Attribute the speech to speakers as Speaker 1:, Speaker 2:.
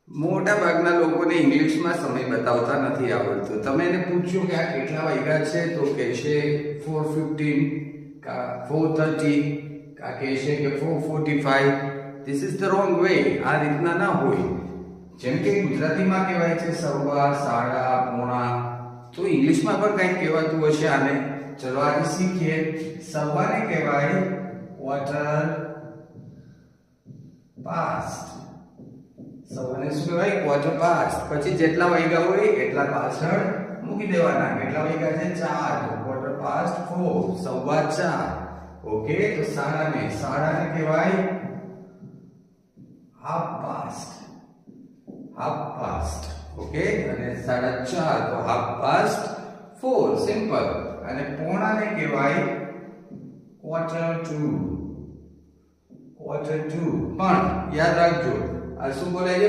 Speaker 1: મોટા ભાગના લોકોને ઇંગ્લિશમાં સમય બતાવતા નથી આવડતો. તમે એને પૂછ્યું કે આ કેટલા વાગ્યા છે તો કહેશે 4:15 કા 4:30 કા કહેશે કે 4:45. This is the wrong way. આ રીતના ના હોય. જેમ કે ગુજરાતીમાં કહેવાય છે સવા, સાડા, પોણા, તો ઇંગ્લિશમાં પણ કંઈક કહેવાતું હશે આને. ચલો આજે શીખીએ. સવારે કહેવાય quarter past. સવારે શું કહેવાય? quarter past. પછી જેટલા વાગ્યા હોય એટલા પાછળ મૂકી દેવાના. કેટલા વાગ્યા છે? 4. તો quarter past 4. સવા 4. ઓકે. તો સાડાને કહેવાય half past. half past. Okay. અને 4:30 તો half past 4. સિમ્પલ. અને પોણાને કહેવાય quarter to. પણ યાદ રાખજો આ શું બોલાય છે?